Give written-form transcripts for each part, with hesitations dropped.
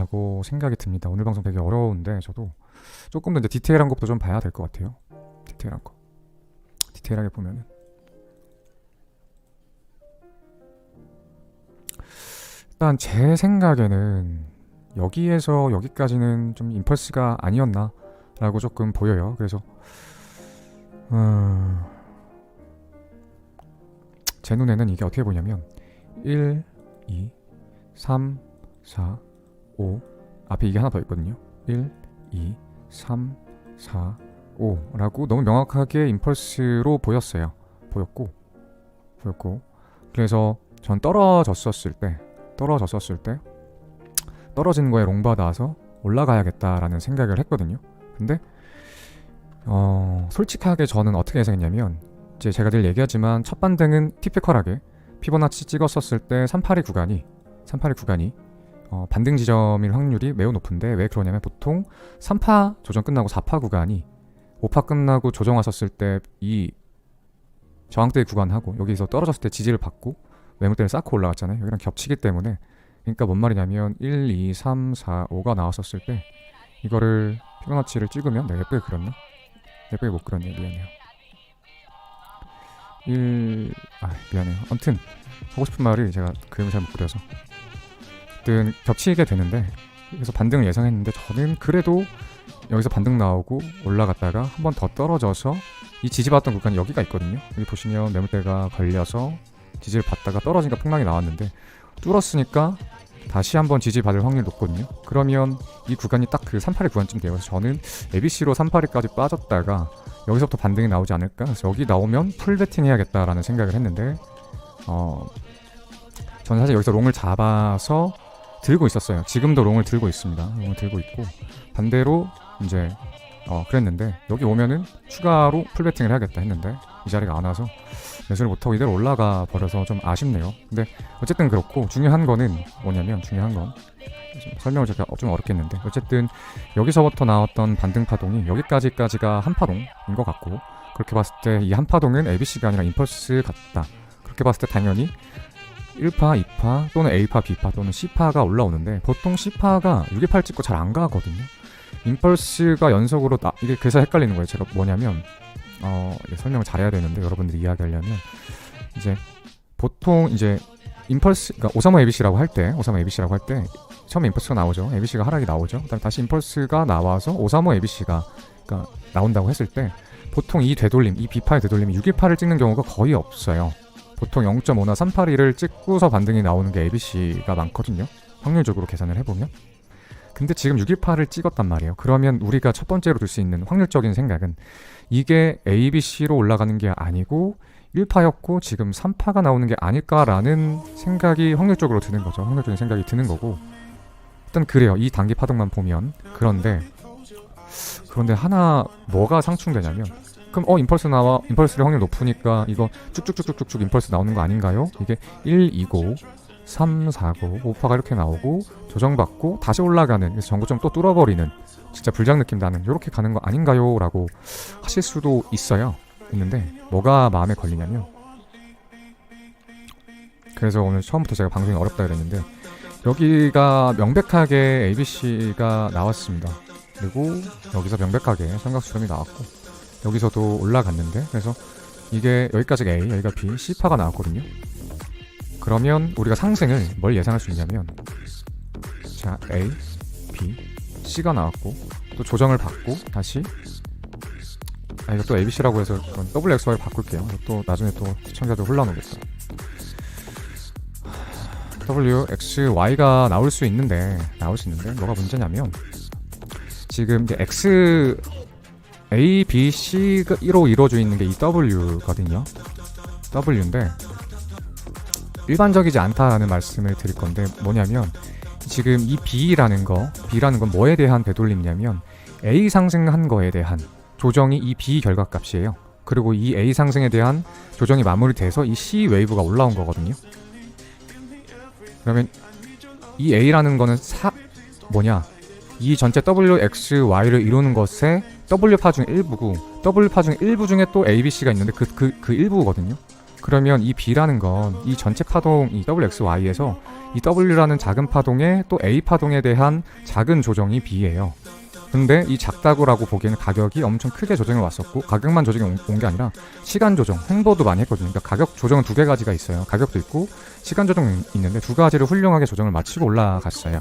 라고 생각이 듭니다. 오늘 방송 되게 어려운데 저도 조금 더 이제 디테일한 것도 좀 봐야 될 것 같아요. 디테일한 거. 디테일하게 보면은 일단 제 생각에는 여기에서 여기까지는 좀 임펄스가 아니었나 라고 조금 보여요. 그래서 제 눈에는 이게 어떻게 보냐면 1, 2, 3, 4, 5 앞에 이게 하나 더 있거든요. 1, 2, 3, 4, 5 라고 너무 명확하게 임펄스로 보였고 그래서 전 떨어졌었을 때 떨어지는 거에 롱받아서 올라가야겠다라는 생각을 했거든요. 근데 솔직하게 저는 어떻게 예상했냐면 이제 제가 늘 얘기하지만 첫 반등은 티피컬하게 피보나치 찍었었을 때 382 구간이 반등 지점일 확률이 매우 높은데 왜 그러냐면 보통 3파 조정 끝나고 4파 구간이 5파 끝나고 조정 왔었을 때 이 저항대의 구간하고 여기서 떨어졌을 때 지지를 받고 매물대를 쌓고 올라갔잖아요. 여기랑 겹치기 때문에 그러니까 뭔 말이냐면 1, 2, 3, 4, 5가 나왔었을 때 이거를 피보나치를 찍으면 내가 예쁘게 그렸나? 예쁘게 못 그렸네요. 미안해요. 미안해요. 아무튼 하고 싶은 말이 제가 그림을 잘 못 그려서 어쨌든 겹치게 되는데 그래서 반등을 예상했는데 저는 그래도 여기서 반등 나오고 올라갔다가 한 번 더 떨어져서 이 지지받았던 구간이 여기가 있거든요. 여기 보시면 매물대가 걸려서 지지를 받다가 떨어지니까 폭락이 나왔는데 뚫었으니까 다시 한번 지지받을 확률이 높거든요. 그러면 이 구간이 딱 그 382 구간쯤 돼요. 그래서 저는 ABC로 382까지 빠졌다가 여기서부터 반등이 나오지 않을까? 그래서 여기 나오면 풀베팅 해야겠다라는 생각을 했는데 저는 사실 여기서 롱을 잡아서 들고 있었어요. 지금도 롱을 들고 있습니다. 롱을 들고 있고 반대로 이제 그랬는데 여기 오면은 추가로 풀베팅을 해야겠다 했는데 이 자리가 안 와서 매수를 못하고 이대로 올라가 버려서 좀 아쉽네요. 근데 어쨌든 그렇고 중요한 거는 뭐냐면 설명을 제가 좀 어렵겠는데 어쨌든 여기서부터 나왔던 반등 파동이 여기까지가 한 파동인 것 같고 그렇게 봤을 때 이 한 파동은 ABC가 아니라 임펄스 같다. 그렇게 봤을 때 당연히 1파, 2파 또는 A파, B파 또는 C파가 올라오는데 보통 C파가 628 찍고 잘 안 가거든요. 임펄스가 연속으로 이게 그래서 헷갈리는 거예요. 제가 뭐냐면 설명을 잘해야 되는데 여러분들이 이해하려면 이제 보통 이제 임펄스 그러니까 535 ABC라고 할 때 처음에 임펄스가 나오죠. ABC가 하락이 나오죠. 그다음에 다시 임펄스가 나와서 535 ABC가 그러니까 나온다고 했을 때 보통 이 되돌림, 이 B파의 되돌림이 628을 찍는 경우가 거의 없어요. 보통 0.5나 382를 찍고서 반등이 나오는 게 ABC가 많거든요. 확률적으로 계산을 해보면. 근데 지금 618을 찍었단 말이에요. 그러면 우리가 첫 번째로 들 수 있는 확률적인 생각은 이게 ABC로 올라가는 게 아니고 1파였고 지금 3파가 나오는 게 아닐까라는 생각이 확률적으로 드는 거죠. 확률적인 생각이 드는 거고 일단 그래요. 이 단기 파동만 보면 그런데 하나 뭐가 상충되냐면 그럼 임펄스를 확률 높으니까 이거 쭉쭉쭉쭉쭉 임펄스 나오는 거 아닌가요? 이게 1, 2고 3, 4고 5파가 이렇게 나오고 조정받고 다시 올라가는 그래서 전고점 또 뚫어버리는 진짜 불장 느낌 나는 이렇게 가는 거 아닌가요? 라고 하실 수도 있는데 뭐가 마음에 걸리냐면 그래서 오늘 처음부터 제가 방송이 어렵다 그랬는데 여기가 명백하게 ABC가 나왔습니다. 그리고 여기서 명백하게 삼각수렴이 나왔고 여기서도 올라갔는데 그래서 이게 여기까지가 A, 여기가 B, C파가 나왔거든요. 그러면 우리가 상승을 뭘 예상할 수 있냐면 자 A, B, C가 나왔고 또 조정을 받고 다시 이거 또 ABC라고 해서 WXY를 바꿀게요. 또 나중에 또 시청자들 혼란오겠다. WXY가 나올 수 있는데 뭐가 문제냐면 지금 이제 X A, B, C로 이루어져 있는 게 이 W거든요. W인데 일반적이지 않다는 말씀을 드릴 건데 뭐냐면 지금 이 B라는 건 뭐에 대한 되돌림이냐면 A 상승한 거에 대한 조정이 이 B 결과값이에요. 그리고 이 A 상승에 대한 조정이 마무리돼서 이 C 웨이브가 올라온 거거든요. 그러면 이 A라는 거는 이 전체 WXY를 이루는 것에 W파 중 일부고 W파 중 일부 중에 또 ABC가 있는데 그 일부거든요. 그러면 이 B라는 건 이 전체 파동 이 WXY에서 이 W라는 작은 파동에 또 A 파동에 대한 작은 조정이 B예요. 근데 이 작다고라고 보기에는 가격이 엄청 크게 조정이 왔었고, 가격만 조정이 온 게 아니라 시간 조정, 횡보도 많이 했거든요. 그러니까 가격 조정은 두 가지가 있어요. 가격도 있고 시간 조정이 있는데 두 가지를 훌륭하게 조정을 마치고 올라갔어요.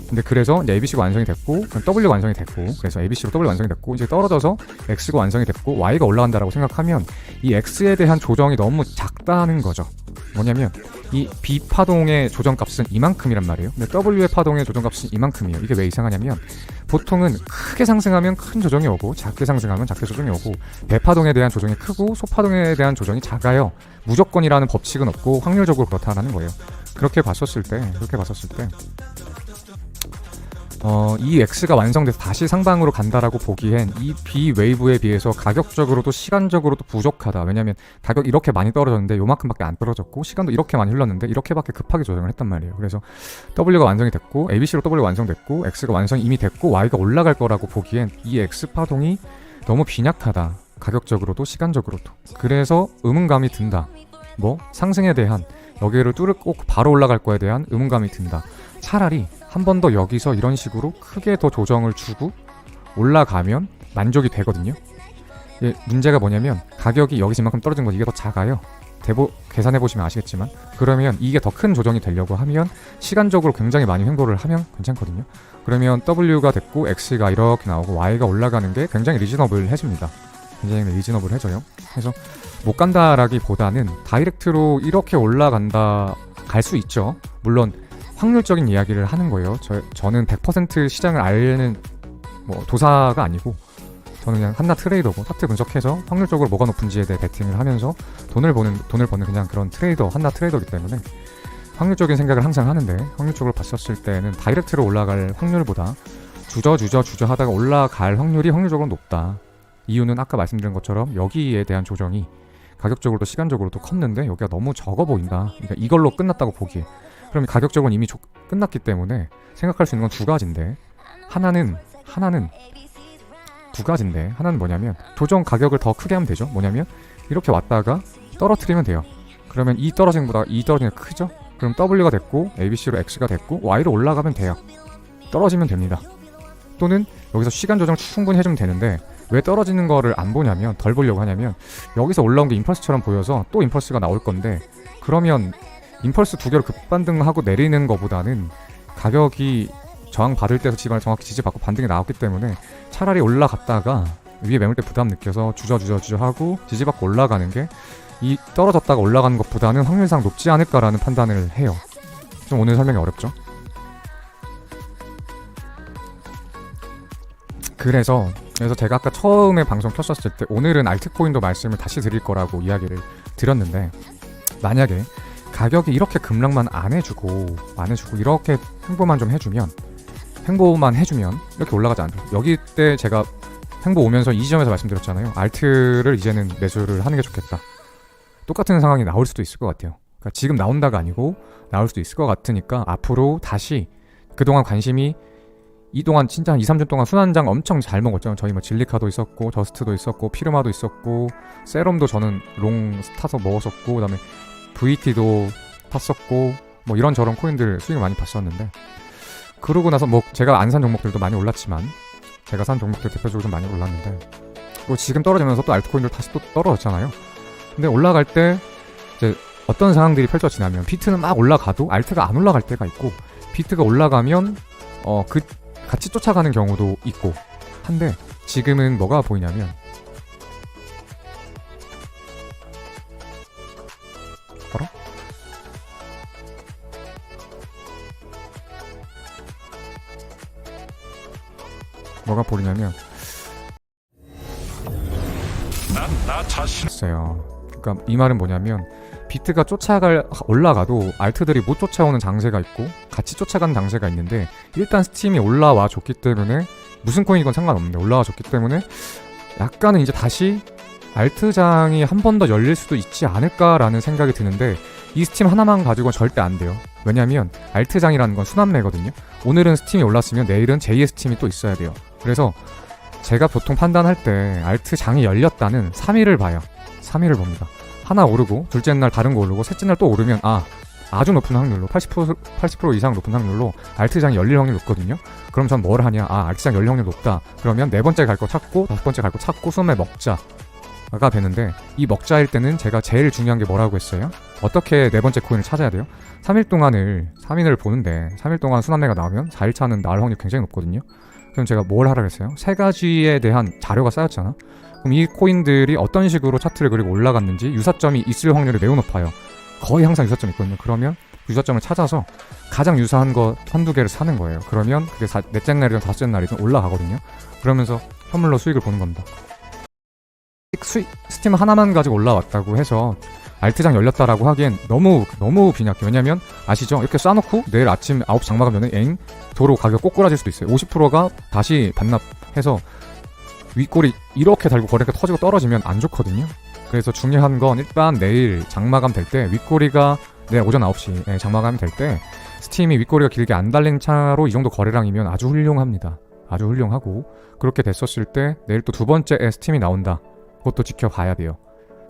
근데 그래서 이제 ABC가 완성이 됐고, W가 완성이 됐고, 그래서 ABC로 W 완성이 됐고, 이제 떨어져서 X가 완성이 됐고 Y가 올라간다라고 생각하면 이 X에 대한 조정이 너무 작다는 거죠. 뭐냐면 이 B 파동의 조정값은 이만큼이란 말이에요. 근데 W의 파동의 조정값은 이만큼이에요. 이게 왜 이상하냐면 보통은 크게 상승하면 큰 조정이 오고 작게 상승하면 작게 조정이 오고, 대파동에 대한 조정이 크고 소파동에 대한 조정이 작아요. 무조건이라는 법칙은 없고 확률적으로 그렇다는 거예요. 그렇게 봤었을 때 이 X가 완성돼서 다시 상방으로 간다라고 보기엔 이 B 웨이브에 비해서 가격적으로도 시간적으로도 부족하다. 왜냐면 가격이 이렇게 많이 떨어졌는데 요만큼밖에 안 떨어졌고, 시간도 이렇게 많이 흘렀는데 이렇게밖에 급하게 조정을 했단 말이에요. 그래서 W가 완성이 됐고 ABC로 W가 완성됐고 X가 완성이 이미 됐고 Y가 올라갈 거라고 보기엔 이 X 파동이 너무 빈약하다. 가격적으로도 시간적으로도. 그래서 의문감이 든다. 뭐 상승에 대한, 여기를 뚫고 바로 올라갈 거에 대한 의문감이 든다. 차라리 한 번 더 여기서 이런 식으로 크게 더 조정을 주고 올라가면 만족이 되거든요. 예, 문제가 뭐냐면 가격이 여기서 이만큼 떨어진 건 이게 더 작아요. 계산해보시면 아시겠지만, 그러면 이게 더 큰 조정이 되려고 하면 시간적으로 굉장히 많이 횡보를 하면 괜찮거든요. 그러면 W가 됐고 X가 이렇게 나오고 Y가 올라가는 게 굉장히 리즈너블해집니다. 굉장히 리즈너블해져요. 그래서 못 간다라기보다는 다이렉트로 이렇게 올라간다, 갈 수 있죠. 물론 확률적인 이야기를 하는 거예요. 저는 100% 시장을 알는 도사가 아니고, 저는 그냥 한낱 트레이더고 차트 분석해서 확률적으로 뭐가 높은지에 대해 베팅을 하면서 돈을 버는 그냥 그런 트레이더, 한낱 트레이더이기 때문에 확률적인 생각을 항상 하는데, 확률적으로 봤었을 때는 다이렉트로 올라갈 확률보다 주저 하다가 올라갈 확률이 확률적으로 높다. 이유는 아까 말씀드린 것처럼 여기에 대한 조정이 가격적으로도 시간적으로도 컸는데 여기가 너무 적어 보인다. 그러니까 이걸로 끝났다고 보기에. 그럼 가격적으로는 이미 끝났기 때문에 생각할 수 있는 건 두 가지인데, 하나는 두 가지인데, 하나는 뭐냐면 조정 가격을 더 크게 하면 되죠. 뭐냐면 이렇게 왔다가 떨어뜨리면 돼요. 그러면 이 떨어진 것보다 이 떨어지는 게 크죠. 그럼 W가 됐고 ABC로 X가 됐고 Y로 올라가면 돼요. 떨어지면 됩니다. 또는 여기서 시간 조정을 충분히 해주면 되는데, 왜 떨어지는 거를 안 보냐면, 덜 보려고 하냐면 여기서 올라온 게 임펄스처럼 보여서 또 임펄스가 나올 건데, 그러면 임펄스 두 개로 급반등하고 내리는 거보다는 가격이 저항 받을 때서 정확히 지지받고 반등이 나왔기 때문에 차라리 올라갔다가 위에 매물대 부담 느껴서 주저 하고 지지받고 올라가는 게 이 떨어졌다가 올라가는 것보다는 확률상 높지 않을까라는 판단을 해요. 좀 오늘 설명이 어렵죠? 그래서 제가 아까 처음에 방송 켰었을 때 오늘은 알트코인도 말씀을 다시 드릴 거라고 이야기를 드렸는데, 만약에 가격이 이렇게 급락만 안 해주고 이렇게 횡보만 해주면 이렇게 올라가지 않죠. 여기 때 제가 횡보 오면서 이 지점에서 말씀드렸잖아요. 알트를 이제는 매수를 하는 게 좋겠다. 똑같은 상황이 나올 수도 있을 것 같아요. 그러니까 지금 나온다가 아니고 나올 수도 있을 것 같으니까 앞으로 다시 그동안 관심이 이동안 진짜 한 2-3주 동안 순환장 엄청 잘 먹었죠. 저희 질리카도 있었고 저스트도 있었고 피르마도 있었고 세럼도 저는 롱 타서 먹었었고, 그 다음에 VT도 탔었고 이런저런 코인들 수익을 많이 봤었는데, 그러고 나서 제가 안 산 종목들도 많이 올랐지만, 제가 산 종목들 대표적으로 좀 많이 올랐는데, 지금 떨어지면서 또 알트코인들 다시 또 떨어졌잖아요. 근데 올라갈 때 이제 어떤 상황들이 펼쳐지냐면, 비트는 막 올라가도 알트가 안 올라갈 때가 있고, 비트가 올라가면 같이 쫓아가는 경우도 있고 한데, 지금은 뭐가 보이냐면 뭐가 보이냐면 나 자신 있어요. 그러니까 이 말은 뭐냐면, 비트가 올라가도 알트들이 못 쫓아오는 장세가 있고 같이 쫓아가는 장세가 있는데, 일단 스팀이 올라와 줬기 때문에, 무슨 코인이건 상관없는데 올라와 줬기 때문에 약간은 이제 다시 알트장이 한 번 더 열릴 수도 있지 않을까라는 생각이 드는데, 이 스팀 하나만 가지고는 절대 안 돼요. 왜냐면 알트장이라는 건 순환매거든요. 오늘은 스팀이 올랐으면 내일은 제2의 스팀이 또 있어야 돼요. 그래서 제가 보통 판단할 때 알트장이 열렸다는 3일을 봐요. 3일을 봅니다. 하나 오르고 둘째 날 다른 거 오르고 셋째 날 또 오르면 아주 높은 확률로 80% 이상 높은 확률로 알트장이 열릴 확률이 높거든요. 그럼 전 뭘 하냐? 알트장 열릴 확률 높다. 그러면 네 번째 갈 거 찾고 다섯 번째 갈 거 찾고 수험에 먹자가 되는데, 이 먹자일 때는 제가 제일 중요한 게 뭐라고 했어요? 어떻게 네 번째 코인을 찾아야 돼요? 3일을 보는데 3일 동안 순환매가 나오면 4일차는 나올 확률이 굉장히 높거든요. 그럼 제가 뭘 하라고 했어요? 세 가지에 대한 자료가 쌓였잖아. 그럼 이 코인들이 어떤 식으로 차트를 그리고 올라갔는지 유사점이 있을 확률이 매우 높아요. 거의 항상 유사점이 있거든요. 그러면 유사점을 찾아서 가장 유사한 거 한두 개를 사는 거예요. 그러면 그게 넷째 날이든 다섯째 날이든 올라가거든요. 그러면서 현물로 수익을 보는 겁니다. 스팀 하나만 가지고 올라왔다고 해서 알트장 열렸다라고 하기엔 너무 빈약해. 왜냐면 아시죠? 이렇게 쏴놓고 내일 아침 9시 장마감 전에 도로 가격 꼬꾸라질 수도 있어요. 50%가 다시 반납해서 윗골이 이렇게 달고 거래가 터지고 떨어지면 안 좋거든요. 그래서 중요한 건 일단 내일 장마감 될 때 윗꼬리가 내일 오전 9시 장마감이 될 때 스팀이 윗꼬리가 길게 안 달린 차로 이 정도 거래량이면 아주 훌륭합니다. 아주 훌륭하고, 그렇게 됐었을 때 내일 또 두 번째에 스팀이 나온다. 그것도 지켜봐야 돼요.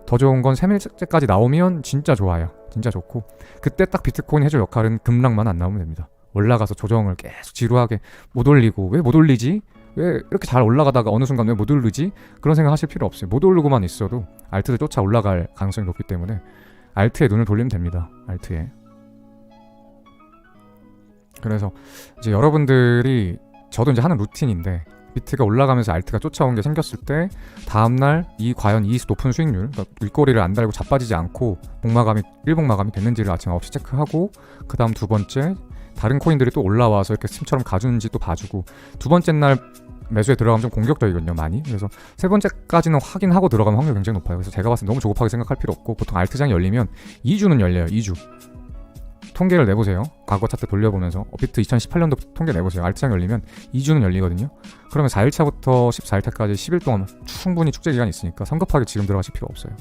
더 좋은 건 3일째까지 나오면 진짜 좋아요. 진짜 좋고, 그때 딱 비트코인 해줄 역할은 급락만 안 나오면 됩니다. 올라가서 조정을 계속 지루하게 못 올리고, 왜 못 올리지? 왜 이렇게 잘 올라가다가 어느 순간 왜 못 오르지? 그런 생각 하실 필요 없어요. 못 오르고만 있어도 알트를 쫓아 올라갈 가능성이 높기 때문에 알트에 눈을 돌리면 됩니다. 알트에. 그래서 이제 여러분들이, 저도 이제 하는 루틴인데, 비트가 올라가면서 알트가 쫓아온 게 생겼을 때 다음날 과연 이 높은 수익률, 그러니까 윗꼬리를 안 달고 자빠지지 않고 일봉마감이 됐는지를 아침 9시 체크하고, 그 다음 두 번째 다른 코인들이 또 올라와서 이렇게 스팀처럼 가주는지 또 봐주고, 두 번째 날 매수에 들어가면 좀 공격적이거든요, 많이. 그래서 세 번째까지는 확인하고 들어가면 확률이 굉장히 높아요. 그래서 제가 봤을 때 너무 조급하게 생각할 필요 없고, 보통 알트장이 열리면 2주는 열려요. 2주. 통계를 내보세요. 과거 차트 돌려보면서 비트 2018년도 통계 내보세요. 알트장 열리면 2주는 열리거든요. 그러면 4일차부터 14일차까지 10일 동안 충분히 축제 기간이 있으니까 성급하게 지금 들어가실 필요 없어요.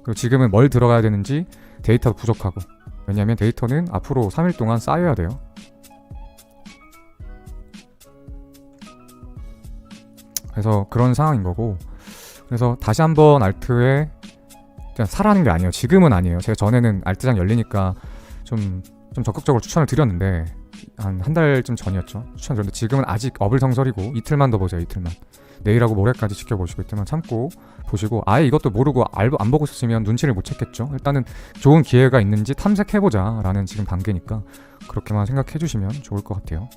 그리고 지금은 뭘 들어가야 되는지 데이터도 부족하고, 왜냐하면 데이터는 앞으로 3일 동안 쌓여야 돼요. 그래서 그런 상황인 거고, 그래서 다시 한번 알트에 그냥 사라는 게 아니에요. 지금은 아니에요. 제가 전에는 알트장 열리니까 좀 적극적으로 추천을 드렸는데, 한 달쯤 전이었죠. 추천드렸는데 지금은 아직 어불성설이고, 이틀만 더 보세요. 이틀만. 내일하고 모레까지 지켜보시고 이틀만 참고 보시고, 아예 이것도 모르고 안 보고 있었으면 눈치를 못 챘겠죠. 일단은 좋은 기회가 있는지 탐색해보자 라는 지금 단계니까 그렇게만 생각해 주시면 좋을 것 같아요.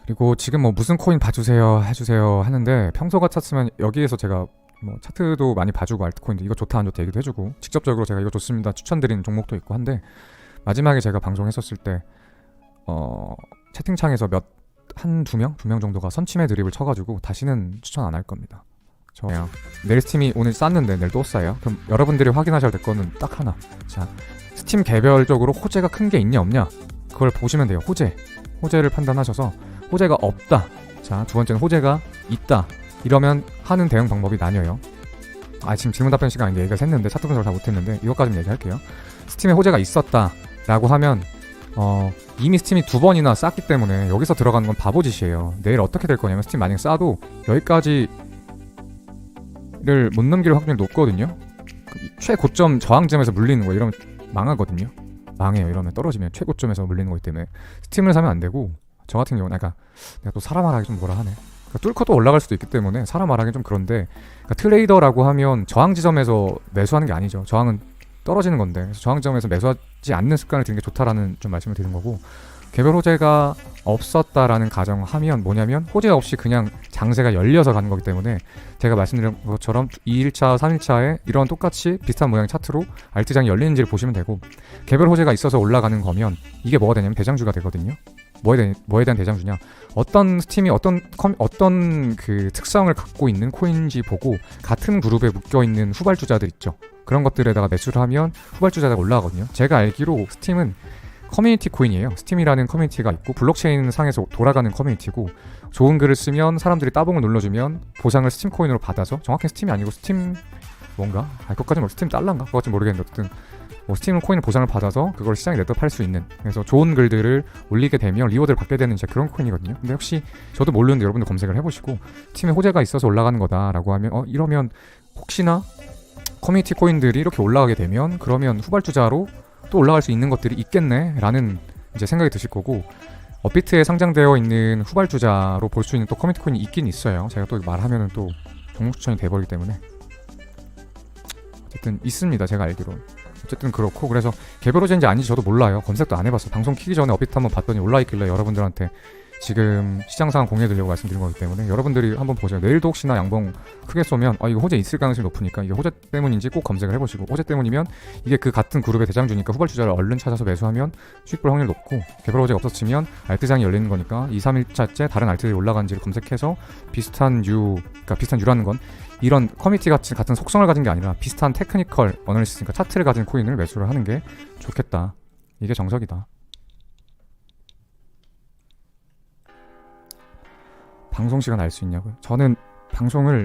그리고 지금 무슨 코인 봐주세요 해주세요 하는데, 평소 같았으면 여기에서 제가 차트도 많이 봐주고 알트코인도 이거 좋다 안 좋다 얘기도 해주고, 직접적으로 제가 이거 좋습니다 추천드리는 종목도 있고 한데, 마지막에 제가 방송했었을 때 채팅창에서 두 명 정도가 선침해 드립을 쳐가지고 다시는 추천 안 할 겁니다. 저 그냥 내일 스팀이 오늘 쌌는데 내일 또 싸요. 그럼 여러분들이 확인하셔야 될 거는 딱 하나. 자, 스팀 개별적으로 호재가 큰 게 있냐 없냐, 그걸 보시면 돼요. 호재를 판단하셔서, 호재가 없다, 자 두 번째는 호재가 있다, 이러면 하는 대응 방법이 나뉘어요. 지금 질문 답변 시간인데 얘기가 샜는데 차트 분석을 다 못했는데 이것까지는 얘기할게요. 스팀에 호재가 있었다 라고 하면 이미 스팀이 2번이나 쌌기 때문에 여기서 들어가는 건 바보짓이에요. 내일 어떻게 될 거냐면, 스팀 만약에 싸도 여기까지를 못 넘길 확률이 높거든요. 최고점 저항점에서 물리는 거 이러면 망하거든요. 망해요. 이러면 떨어지면 최고점에서 물리는 거기 때문에 스팀을 사면 안 되고, 저 같은 경우는 내가 또 사람 말하기 좀 뭐라 하네. 뚫고 또 올라갈 수도 있기 때문에 사람 말하기 좀 그런데, 트레이더라고 하면 저항 지점에서 매수하는 게 아니죠. 저항은 떨어지는 건데, 그래서 저항 지점에서 매수하지 않는 습관을 들이는 게 좋다라는 좀 말씀을 드린 거고, 개별 호재가 없었다라는 가정하면 뭐냐면, 호재 없이 그냥 장세가 열려서 가는 거기 때문에, 제가 말씀드린 것처럼 2일차, 3일차에 이런 똑같이 비슷한 모양의 차트로 알트장이 열리는지를 보시면 되고, 개별 호재가 있어서 올라가는 거면 이게 뭐가 되냐면 대장주가 되거든요. 뭐에 대한 대장주냐, 어떤 스팀이 어떤 그 특성을 갖고 있는 코인인지 보고, 같은 그룹에 묶여있는 후발주자들 있죠. 그런 것들에다가 매수를 하면 후발주자가 올라가거든요. 제가 알기로 스팀은 커뮤니티 코인이에요. 스팀이라는 커뮤니티가 있고, 블록체인 상에서 돌아가는 커뮤니티고, 좋은 글을 쓰면 사람들이 따봉을 눌러주면 보상을 스팀 코인으로 받아서, 정확히 스팀이 아니고 스팀 뭔가? 그것까지는 스팀 달러인가? 그것까지는 모르겠는데, 어쨌든 뭐 스팀 코인을 보상을 받아서 그걸 시장에 내다 팔 수 있는, 그래서 좋은 글들을 올리게 되면 리워드를 받게 되는 이제 그런 코인이거든요. 근데 혹시 저도 모르는데 여러분들 검색을 해보시고 팀에 호재가 있어서 올라가는 거다라고 하면 이러면 혹시나 커뮤니티 코인들이 이렇게 올라가게 되면 그러면 후발주자로 또 올라갈 수 있는 것들이 있겠네 라는 이제 생각이 드실 거고, 업비트에 상장되어 있는 후발주자로 볼 수 있는 또 커뮤니티 코인이 있긴 있어요. 제가 또 말하면은 또 종목 추천이 돼버리기 때문에 어쨌든 있습니다, 제가 알기로. 어쨌든 그렇고, 그래서 개별 호재인지 아닌지 저도 몰라요. 검색도 안 해봤어요. 방송 키기 전에 업비트 한번 봤더니 올라있길래 여러분들한테 지금 시장 상황 공유해드리려고 말씀드린 거기 때문에 여러분들이 한번 보세요. 내일도 혹시나 양봉 크게 쏘면 이거 호재 있을 가능성이 높으니까 이게 호재 때문인지 꼭 검색을 해보시고, 호재 때문이면 이게 그 같은 그룹의 대장주니까 후발주자를 얼른 찾아서 매수하면 수익 볼 확률 높고, 개별 호재가 없었으면 알트장이 열리는 거니까 2, 3일차째 다른 알트들이 올라간지를 검색해서 비슷한 그러니까 비슷한 유라는 건 이런 커뮤니티 같은 속성을 가진 게 아니라 비슷한 테크니컬 어널리시스니까 차트를 가진 코인을 매수를 하는 게 좋겠다. 이게 정석이다. 방송 시간 알 수 있냐고요? 저는 방송을